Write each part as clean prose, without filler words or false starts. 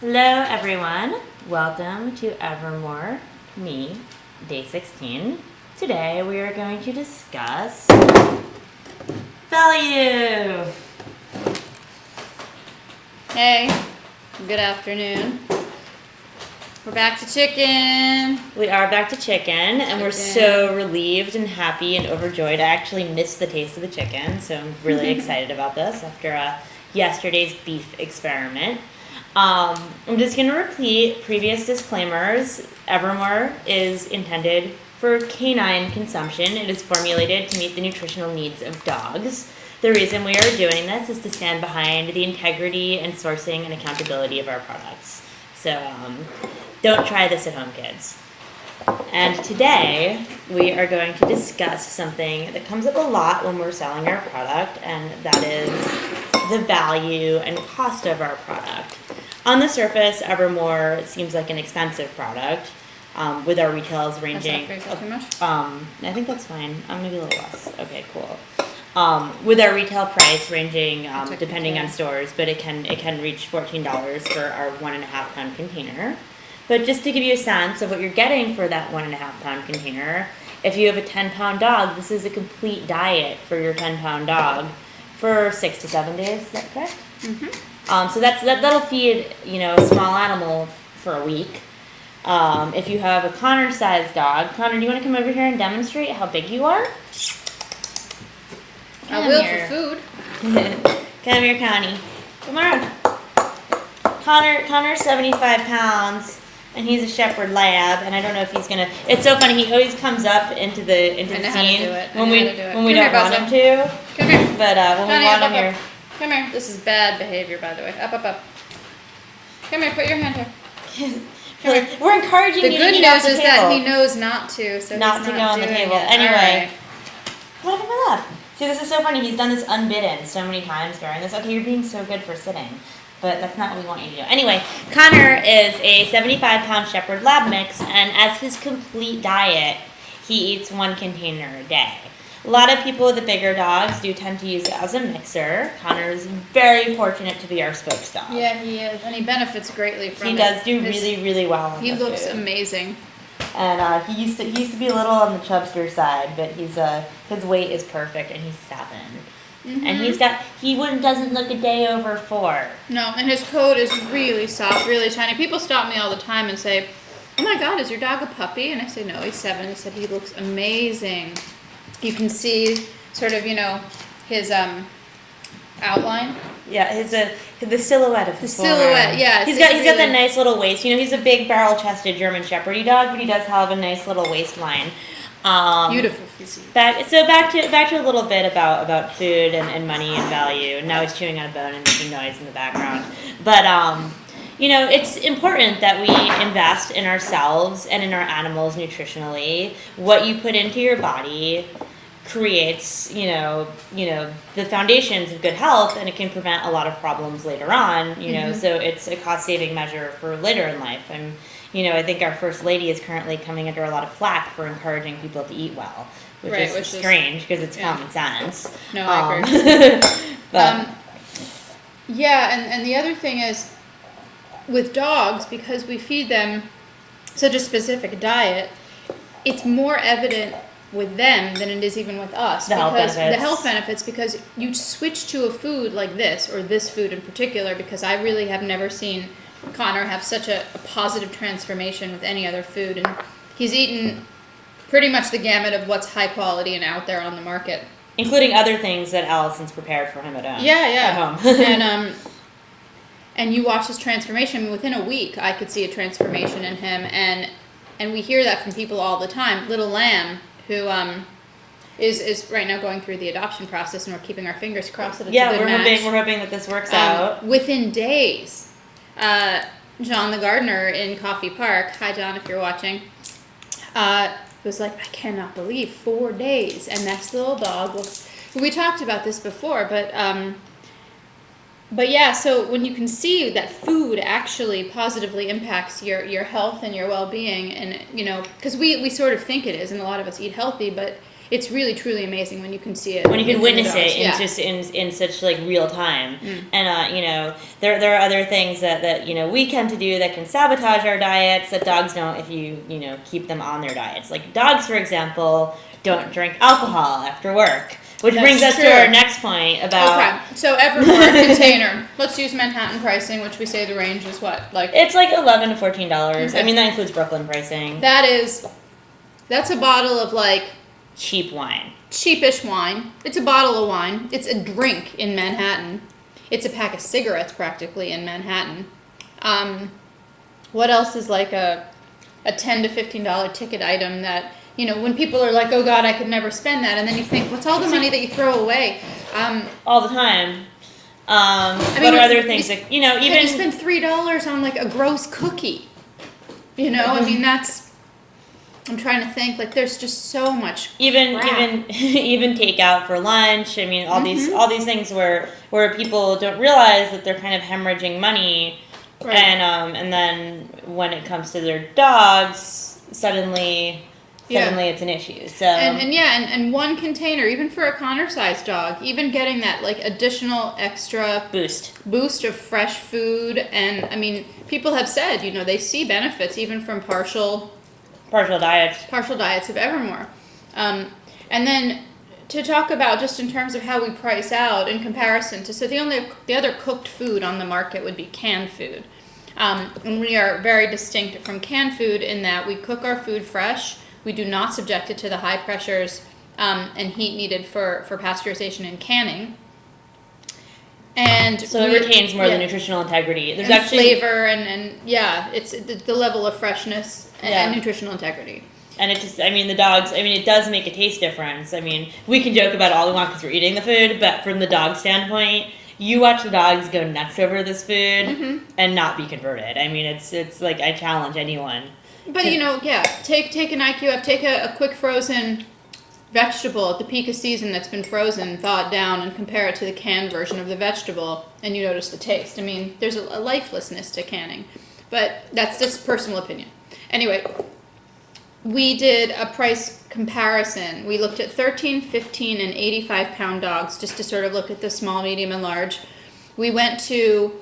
Hello, everyone. Welcome to Evermore Me, Day 16. Today we are going to discuss value. Hey, good afternoon. We're back to chicken. We are back to chicken, and we're so relieved and happy and overjoyed. I actually missed the taste of the chicken, so I'm really excited about this after yesterday's beef experiment. I'm just going to repeat previous disclaimers. Evermore is intended for canine consumption. It is formulated to meet the nutritional needs of dogs. The reason we are doing this is to stand behind the integrity and sourcing and accountability of our products. So don't try this at home, kids. And today we are going to discuss something that comes up a lot when we're selling our product, and that is the value and cost of our product. On the surface, Evermore seems like an expensive product, with our retails ranging. That's not too much. I think that's fine. Maybe a little less. Okay, cool. With our retail price ranging, depending on stores, but it can reach $14 for our 1.5 pound container. But just to give you a sense of what you're getting for that 1.5 pound container, if you have a 10-pound dog, this is a complete diet for your 10-pound dog for 6 to 7 days. Is that correct? Mm-hmm. So that'll feed a small animal for a week. If you have a Connor-sized dog, Connor, do you want to come over here and demonstrate how big you are? I will for food. Come here, Connie. Come on. Connor's 75 pounds, and he's a shepherd lab. And I don't know if he's gonna. It's so funny. He always comes up into the scene when we don't want him to. Come here. But when Connie, we want up, him here. Come here. This is bad behavior, by the way. Up. Come here. Put your hand here. We're encouraging the you good to eat off news the is table. that he knows not to, so not he's to not go on the doing table. it. Anyway, All right. what happened to that? See, this is so funny. He's done this unbidden so many times during this. Okay, you're being so good for sitting, but that's not what we want you to do. Anyway, Connor is a 75-pound shepherd lab mix, and as his complete diet, he eats 1 container a day. A lot of people with the bigger dogs do tend to use it as a mixer. Connor is very fortunate to be our spokes dog. Yeah, he is, and he benefits greatly from it. He does do really, really well on He the looks food. Amazing. And he used to be a little on the chubster side, but his weight is perfect, and he's 7. Mm-hmm. And he doesn't look a day over 4. No, and his coat is really soft, really shiny. People stop me all the time and say, "Oh my God, is your dog a puppy?" And I say, "No, he's 7." They said he looks amazing. You can see sort of his outline. Yeah, the silhouette of his silhouette. Yeah, he's got that nice little waist. He's a big barrel-chested German Shepherd dog, but he does have a nice little waistline. Beautiful physique. Back to a little bit about food and money and value. Now he's chewing on a bone and making noise in the background. But it's important that we invest in ourselves and in our animals nutritionally. What you put into your body creates, the foundations of good health, and it can prevent a lot of problems later on, so it's a cost-saving measure for later in life. And, I think our First Lady is currently coming under a lot of flack for encouraging people to eat well, which is strange because it's common sense. No, I agree. But, and the other thing is, with dogs, because we feed them such a specific diet, it's more evident with them than it is even with us. The health benefits, because you switch to a food like this, or this food in particular, because I really have never seen Connor have such a positive transformation with any other food, and he's eaten pretty much the gamut of what's high quality and out there on the market. Including other things that Allison's prepared for him at home. At home. And you watch his transformation. Within a week, I could see a transformation in him, and we hear that from people all the time. Little Lamb, who is right now going through the adoption process, and we're keeping our fingers crossed that it's a good match. We're hoping that this works out. Within days, John the gardener in Coffey Park, hi John if you're watching, was like, I cannot believe 4 days, and that little dog looks. We talked about this before, but yeah, so when you can see that food actually positively impacts your health and your well-being, and because we sort of think it is, and a lot of us eat healthy, but it's really truly amazing when you can see it. When you can witness it yeah. just in such like real time. And there are other things that we tend to do that can sabotage our diets that dogs don't if you keep them on their diets. Like dogs, for example, don't drink alcohol after work. Which brings us to our next point about... Okay, so Evermore container. Let's use Manhattan pricing, which we say the range is what? It's like $11 to $14. Okay. I mean, that includes Brooklyn pricing. That's a bottle of like... cheap wine. Cheapish wine. It's a bottle of wine. It's a drink in Manhattan. It's a pack of cigarettes practically in Manhattan. What else is like a $10 to $15 ticket item that... when people are like, oh God, I could never spend that. And then you think, what's all the money that you throw away? All the time. What are other things? Like, even... you spend $3 on like a gross cookie. I mean, that's... I'm trying to think, like there's just so much even crap. even takeout for lunch. I mean, all these things where people don't realize that they're kind of hemorrhaging money. Right. And then when it comes to their dogs, suddenly it's an issue. So and one container, even for a Connor-sized dog, even getting that like additional extra boost of fresh food, and I mean, people have said they see benefits even from partial diets of Evermore, and then to talk about just in terms of how we price out in comparison to the other cooked food on the market would be canned food, and we are very distinct from canned food in that we cook our food fresh. We do not subject it to the high pressures and heat needed for pasteurization and canning. And so it retains more of the nutritional integrity. There's actually flavor and it's the level of freshness and nutritional integrity. And the dogs, it does make a taste difference. I mean, we can joke about it all we want because we're eating the food, but from the dog standpoint, you watch the dogs go nuts over this food and not be converted. I mean, it's like I challenge anyone. But take an IQF, take a quick frozen vegetable at the peak of season that's been frozen, thaw it down, and compare it to the canned version of the vegetable, and you notice the taste. I mean, there's a lifelessness to canning, but that's just personal opinion. Anyway, we did a price comparison. We looked at 13, 15, and 85-pound dogs just to sort of look at the small, medium, and large. We went to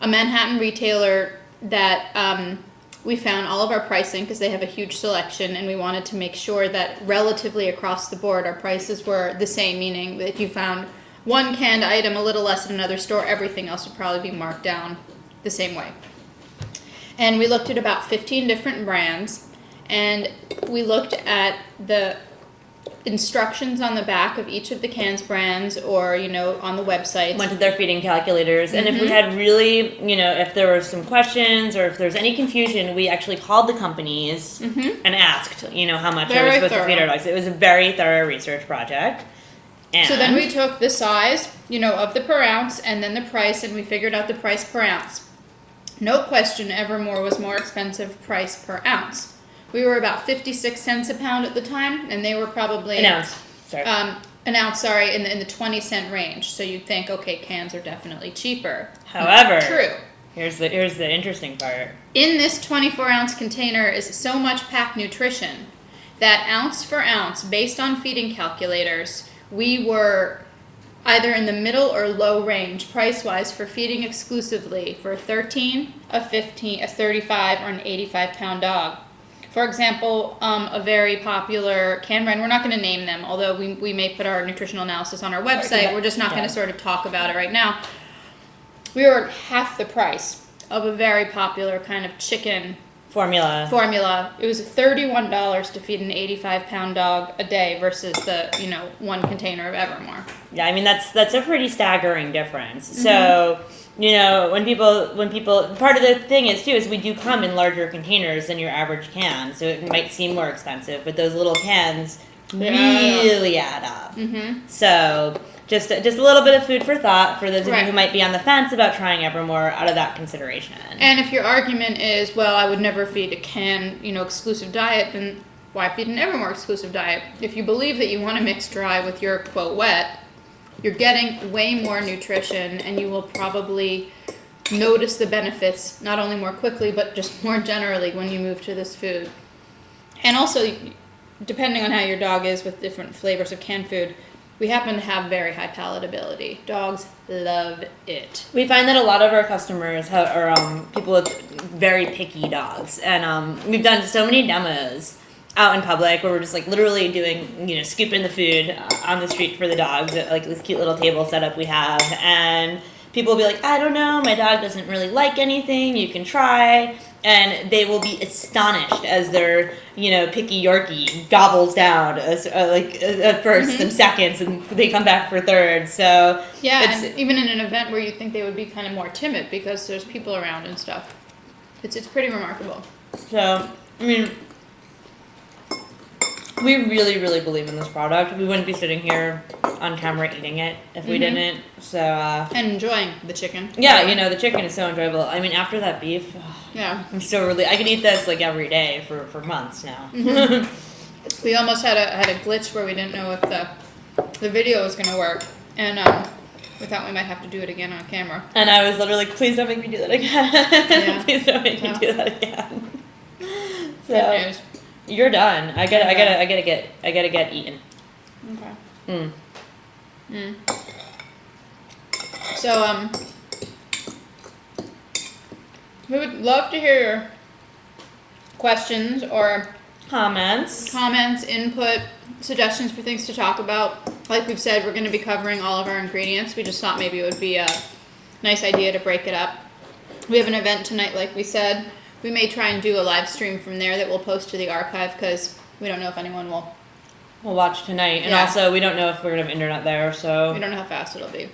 a Manhattan retailer that we found all of our pricing because they have a huge selection, and we wanted to make sure that relatively across the board our prices were the same, meaning that if you found one canned item a little less at another store, everything else would probably be marked down the same way. And we looked at about 15 different brands, and we looked at the instructions on the back of each of the cans brands or, on the website. Went to their feeding calculators. And if we had really, if there were some questions or if there's any confusion, we actually called the companies and asked, how much they were supposed to feed our dogs. It was a very thorough research project. And so then we took the size, of the per ounce and then the price, and we figured out the price per ounce. No question, Evermore was more expensive price per ounce. We were about 56 cents a pound at the time, and they were probably an ounce. Sorry. In the 20-cent range. So you'd think, okay, cans are definitely cheaper. However, true. Here's the interesting part. In this 24-ounce container is so much packed nutrition that ounce for ounce, based on feeding calculators, we were either in the middle or low range price-wise for feeding exclusively for a 13, a 15, a 35, or an 85-pound dog. For example, a very popular can brand, we're not going to name them, although we may put our nutritional analysis on our website. We're just not going to sort of talk about it right now. We were at half the price of a very popular kind of chicken formula. It was $31 to feed an 85-pound dog a day versus the, one container of Evermore. Yeah, that's a pretty staggering difference. So, when people, part of the thing is we do come in larger containers than your average can, so it might seem more expensive, but those little cans really add up. So, just a little bit of food for thought for those of you who might be on the fence about trying Evermore out of that consideration. And if your argument is, well, I would never feed a can, exclusive diet, then why feed an Evermore exclusive diet? If you believe that you want to mix dry with your, quote, wet, you're getting way more nutrition, and you will probably notice the benefits not only more quickly, but just more generally when you move to this food. And also, depending on how your dog is with different flavors of canned food, we happen to have very high palatability. Dogs love it. We find that a lot of our customers are people with very picky dogs, and we've done so many demos out in public where we're just like literally doing, you know, scooping the food on the street for the dogs at like this cute little table setup we have, and people will be like, I don't know, my dog doesn't really like anything, you can try. And they will be astonished as their, you know, picky Yorkie gobbles down at first and seconds, and they come back for third. So yeah, and even in an event where you think they would be kind of more timid because there's people around and stuff, it's pretty remarkable. So I mean, we really, really believe in this product. We wouldn't be sitting here on camera eating it if we didn't. So and enjoying the chicken. Yeah, you know, the chicken is so enjoyable. I mean, after that beef, yeah, I'm so really. I could eat this like every day for months now. We almost had a glitch where we didn't know if the video was gonna work, and we thought we might have to do it again on camera. And I was literally like, please don't make me do that again. Yeah. Please don't make me do that again. So Good news. you're done. I gotta get eaten. Okay. So we would love to hear your questions or Comments. input, suggestions for things to talk about. Like we've said, we're going to be covering all of our ingredients. We just thought maybe it would be a nice idea to break it up. We have an event tonight, like we said. We may try and do a live stream from there that we'll post to the archive because we don't know if anyone will. We'll watch tonight, and Yeah. also we don't know if we're gonna have internet there, so We don't know how fast it'll be.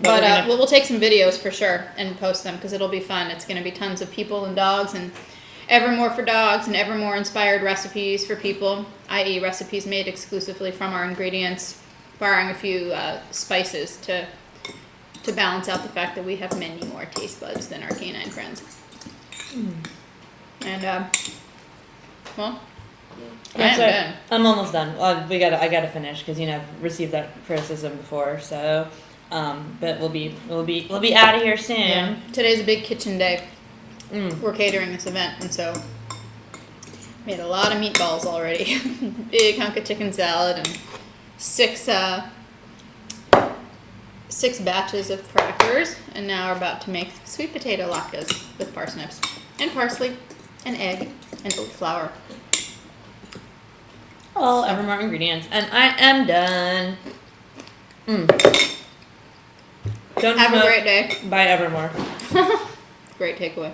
But But we'll take some videos for sure and post them because it'll be fun. It's going to be tons of people and dogs and Evermore for dogs and Evermore inspired recipes for people, i.e. recipes made exclusively from our ingredients, barring a few spices to balance out the fact that we have many more taste buds than our canine friends. And well, That's I am right. done. I'm almost done. Well, I gotta finish because you know I've received that criticism before. So, but we'll be out of here soon. Yeah. Today's a big kitchen day. Mm. We're catering this event, and so made a lot of meatballs already. Big hunk of chicken salad and six batches of crackers, and now we're about to make sweet potato latkes with parsnips and parsley and egg and oat flour. All Evermore ingredients, and I am done. Don't Have a smoke. great day. Bye, Evermore. Great takeaway.